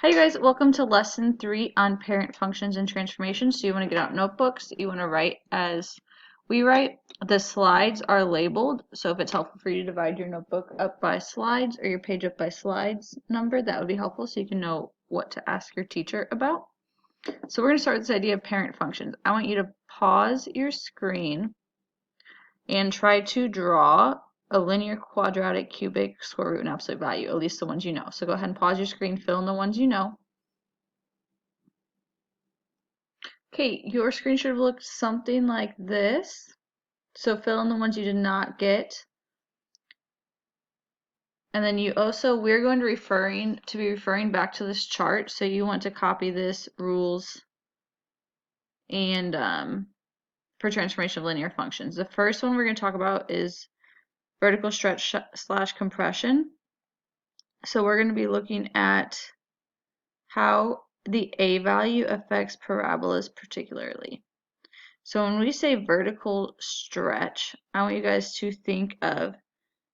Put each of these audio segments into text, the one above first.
Hi, you guys. Welcome to lesson 3 on parent functions and transformations. So you want to get out notebooks. You want to write as we write. The slides are labeled. So if it's helpful for you to divide your notebook up by slides or your page up by slides number, that would be helpful so you can know what to ask your teacher about. So we're going to start with this idea of parent functions. I want you to pause your screen and try to draw a linear, quadratic, cubic, square root, and absolute value, at least the ones you know. So go ahead and pause your screen, fill in the ones you know. Okay, your screen should have looked something like this. So fill in the ones you did not get. And then you also, we're going to be referring back to this chart. So you want to copy this rules and for transformation of linear functions. The first one we're going to talk about is vertical stretch / compression. So we're going to be looking at how the A value affects parabolas particularly. So when we say vertical stretch, I want you guys to think of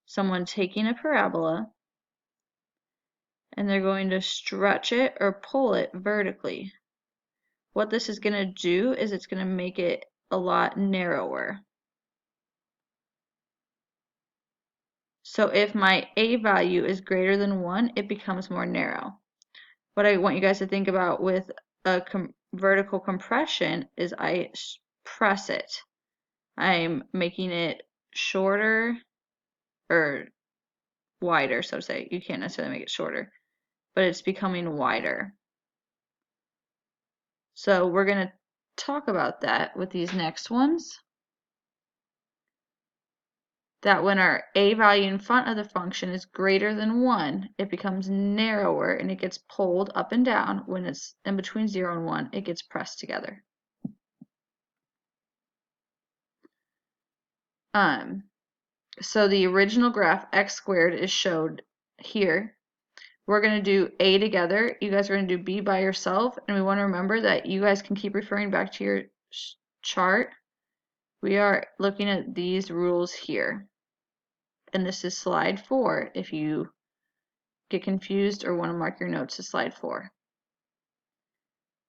someone taking a parabola and they're going to stretch it or pull it vertically. What this is going to do is it's going to make it a lot narrower. So if my A value is greater than 1, it becomes more narrow. What I want you guys to think about with a vertical compression is I press it. I'm making it shorter or wider, so to say. You can't necessarily make it shorter, but it's becoming wider. So we're going to talk about that with these next ones. That when our A value in front of the function is greater than 1, it becomes narrower and it gets pulled up and down. When it's in between 0 and 1, it gets pressed together. So the original graph x squared is showed here. We're going to do A together. You guys are going to do B by yourself. And we want to remember that you guys can keep referring back to your chart. We are looking at these rules here. And this is slide 4 if you get confused or want to mark your notes to slide 4.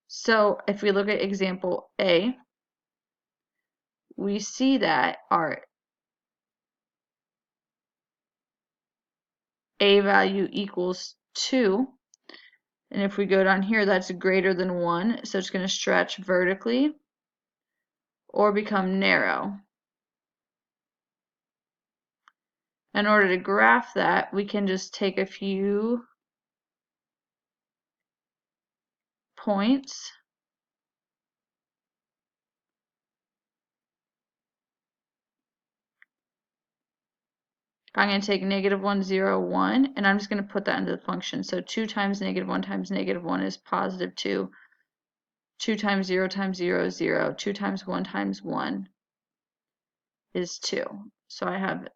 So if we look at example A, we see that our A value equals 2. And if we go down here, that's greater than 1. So it's going to stretch vertically or become narrow. In order to graph that, we can just take a few points I'm going to take -1, 0, 1, and I'm just going to put that into the function. So 2 times -1 times -1 is positive 2. 2 times 0 times 0 is 0. 2 times 1 is 2. So I have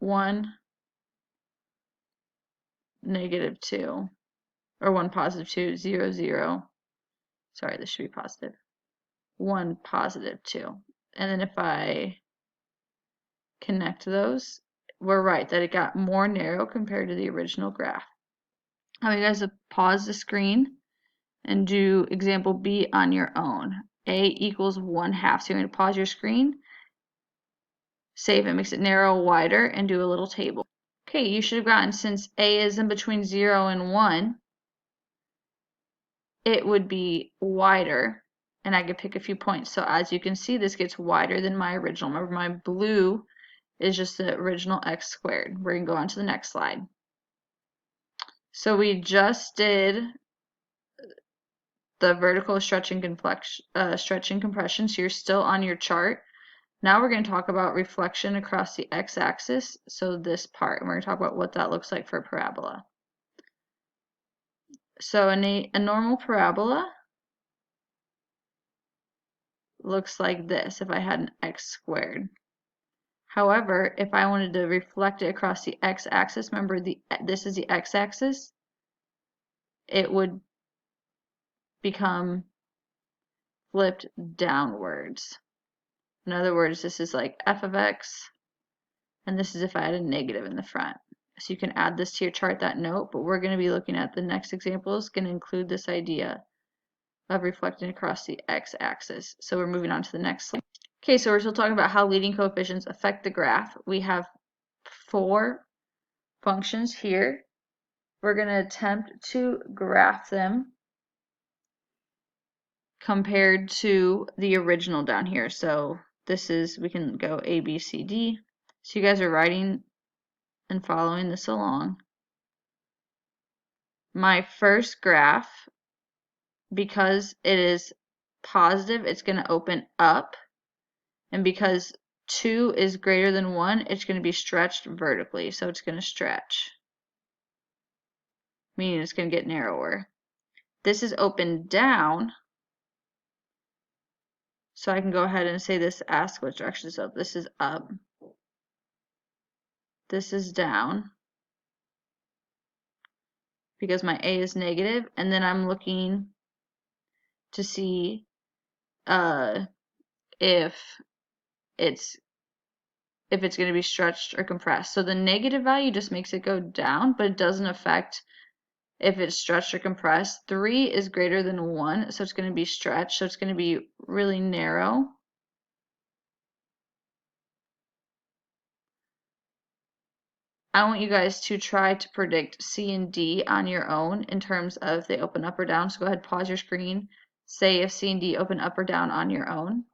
1, -2, or 1, +2, 0, 0. Sorry, this should be positive. 1, +2. And then if I connect those, we're right that it got more narrow compared to the original graph. I want you guys to pause the screen and do example B on your own. A equals 1/2. So you're going to pause your screen, save it, makes it narrow, wider, and do a little table. Okay, you should have gotten, since A is in between 0 and 1, it would be wider, and I could pick a few points. So as you can see, this gets wider than my original. Remember, my blue is just the original x squared. We're going to go on to the next slide. So we just did the vertical stretching compression, so you're still on your chart. Now we're going to talk about reflection across the x-axis, so this part, and we're going to talk about what that looks like for a parabola. So a normal parabola looks like this if I had an x squared. However, if I wanted to reflect it across the x-axis, remember this is the x-axis, it would become flipped downwards. In other words, this is like f of x, and this is if I had a negative in the front. So you can add this to your chart, that note, but we're going to be looking at the next example is going to include this idea of reflecting across the x-axis. So we're moving on to the next slide. Okay, so we're still talking about how leading coefficients affect the graph. We have 4 functions here. We're going to attempt to graph them compared to the original down here. So this is, we can go A, B, C, D. So you guys are writing and following this along. My first graph, because it is positive, it's going to open up. And because 2 is greater than 1, it's going to be stretched vertically. So it's going to stretch, meaning it's going to get narrower. This is open down. So I can go ahead and say this, ask what direction is up. This is up. This is down. Because my A is negative. And then I'm looking to see if it's going to be stretched or compressed. So the negative value just makes it go down, but it doesn't affect if it's stretched or compressed. 3 is greater than 1, so it's going to be stretched, so it's going to be really narrow. I want you guys to try to predict C and D on your own in terms of if they open up or down. So go ahead, pause your screen, say if C and D open up or down on your own.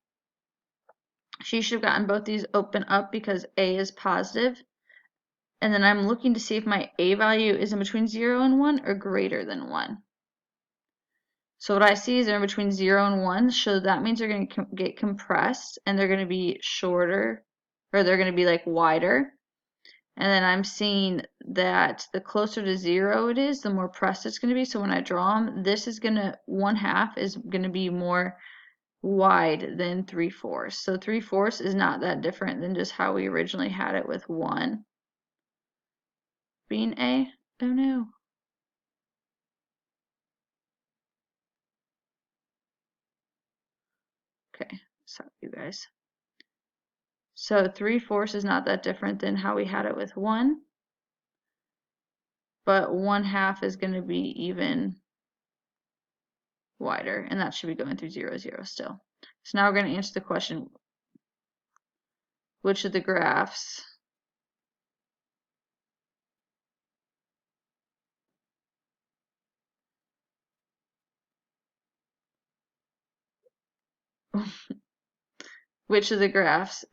She should have gotten both these open up because A is positive. And then I'm looking to see if my A value is in between 0 and 1 or greater than 1. So what I see is they're in between 0 and 1, so that means they're going to get compressed and they're going to be shorter, or they're going to be like wider. And then I'm seeing that the closer to 0 it is, the more pressed it's going to be. So when I draw them, this is going to, 1/2 is going to be more wide than 3/4. So 3/4 is not that different than just how we originally had it with 1 being A. Oh no. Okay, sorry you guys. So 3/4 is not that different than how we had it with 1. But 1/2 is going to be even wider, and that should be going through 0, 0 still. So now we're going to answer the question, which of the graphs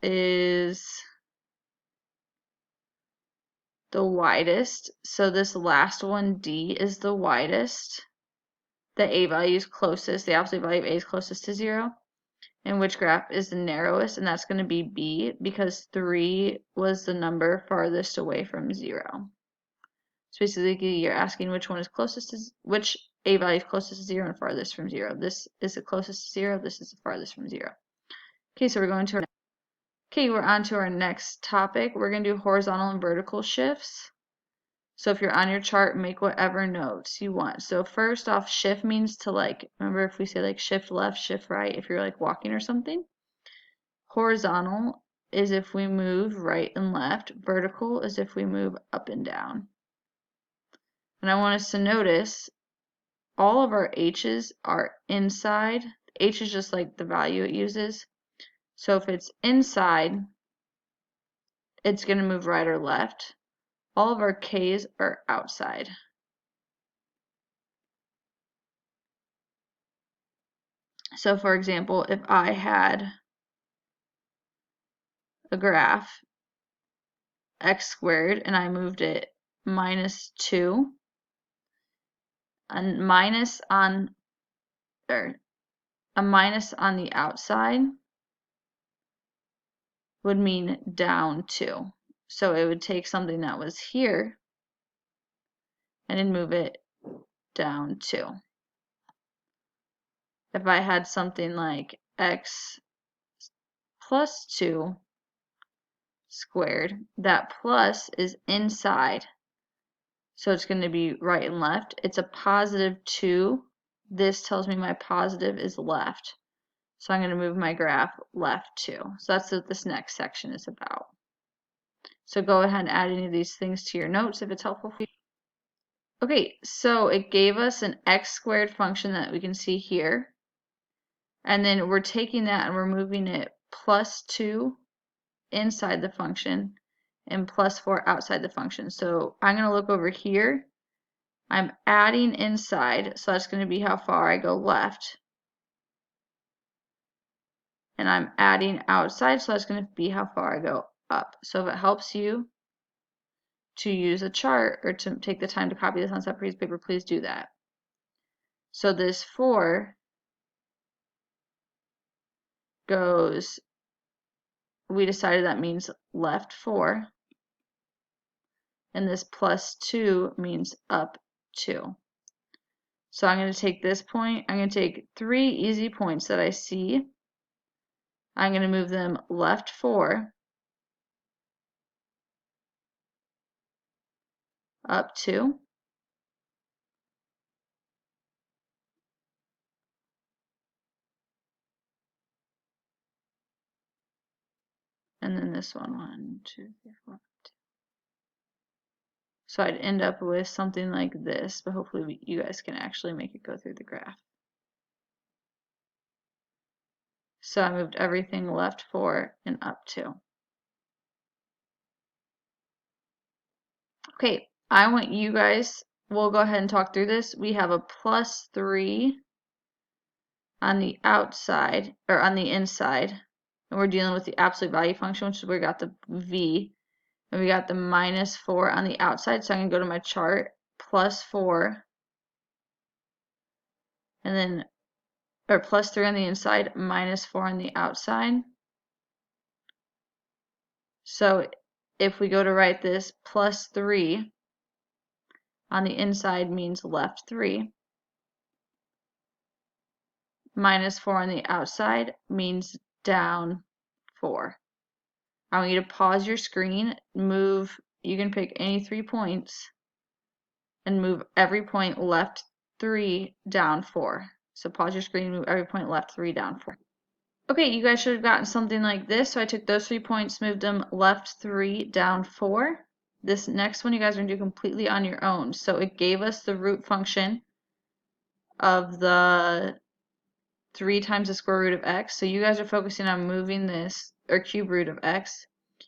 is the widest. So this last one, D, is the widest. The A value is closest, the absolute value of A is closest to 0. And which graph is the narrowest? And that's going to be B, because 3 was the number farthest away from 0. So basically you're asking which one is closest to, which A value is closest to 0 and farthest from 0. This is the closest to 0, this is the farthest from 0. Okay, so we're on to our next topic. We're going to do horizontal and vertical shifts. So if you're on your chart, make whatever notes you want. So first off, shift means to, like, remember if we say like shift left, shift right, if you're like walking or something. Horizontal is if we move right and left. Vertical is if we move up and down. And I want us to notice all of our H's are inside. H is just like the value it uses. So if it's inside, it's going to move right or left. All of our K's are outside. So for example, if I had a graph, x squared, and I moved it -2, and a minus on the outside would mean down 2. So it would take something that was here and then move it down 2. If I had something like x plus 2 squared, that plus is inside. So it's going to be right and left. It's a +2. This tells me my positive is left. So I'm going to move my graph left 2. So that's what this next section is about. So go ahead and add any of these things to your notes if it's helpful for you. Okay, so it gave us an x squared function that we can see here. And then we're taking that and we're moving it plus 2 inside the function and plus 4 outside the function. So I'm going to look over here. I'm adding inside, so that's going to be how far I go left. And I'm adding outside, so that's going to be how far I go up. So if it helps you to use a chart or to take the time to copy this on a separate piece of paper, please do that. So this 4 goes, we decided that means left 4. And this plus 2 means up 2. So I'm going to take this point, I'm going to take 3 easy points that I see. I'm going to move them left 4, up 2, and then this one, 1, 2, 3, 4. So I'd end up with something like this, but hopefully you guys can actually make it go through the graph. So I moved everything left 4 and up 2. Okay, I want you guys, we'll go ahead and talk through this. We have a plus 3 on the outside, or on the inside, and we're dealing with the absolute value function, which is where we got the v, and we got the minus 4 on the outside. So I'm going to go to my chart, plus 4, and then, or plus 3 on the inside, minus 4 on the outside. So if we go to write this, plus 3 on the inside means left 3. Minus 4 on the outside means down 4. I want you to pause your screen, move, you can pick any 3 points, and move every point left 3, down 4. So pause your screen, move every point left 3, down 4. Okay, you guys should have gotten something like this. So I took those 3 points, moved them left 3, down 4. This next one you guys are going to do completely on your own. So it gave us the root function of the 3 times the square root of x. So you guys are focusing on moving this, or cube root of x.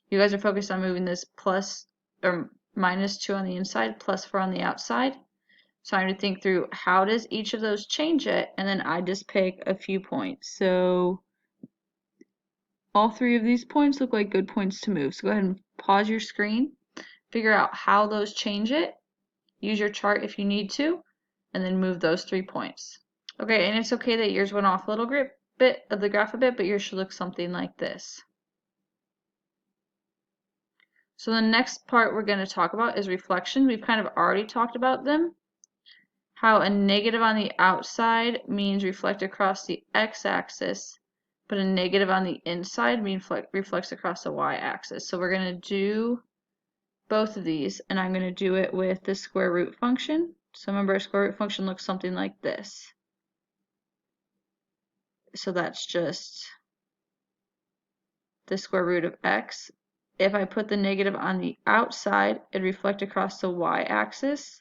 You guys are focused on moving this plus or minus 2 on the inside, plus 4 on the outside. So I'm going to think through how does each of those change it, and then I just pick a few points. So all 3 of these points look like good points to move. So go ahead and pause your screen, figure out how those change it, use your chart if you need to, and then move those 3 points. Okay, and it's okay that yours went off a little bit of the graph a bit, but yours should look something like this. So the next part we're going to talk about is reflection. We've kind of already talked about them. How a negative on the outside means reflect across the x-axis, but a negative on the inside means reflects across the y-axis. So we're going to do both of these, and I'm going to do it with the square root function. So remember, a square root function looks something like this. So that's just the square root of x. If I put the negative on the outside, it'd reflect across the y-axis,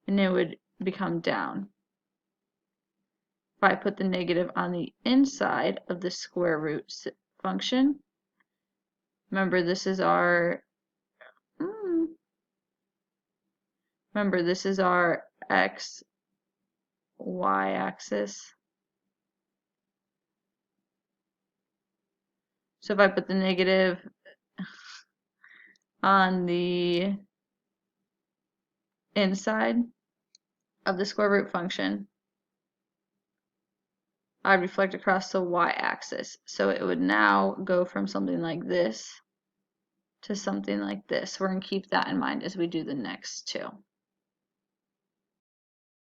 and it would become down. If I put the negative on the inside of the square root function, remember this is our x, y axis. So if I put the negative on the inside of the square root function, I'd reflect across the y-axis. So it would now go from something like this to something like this. We're going to keep that in mind as we do the next two.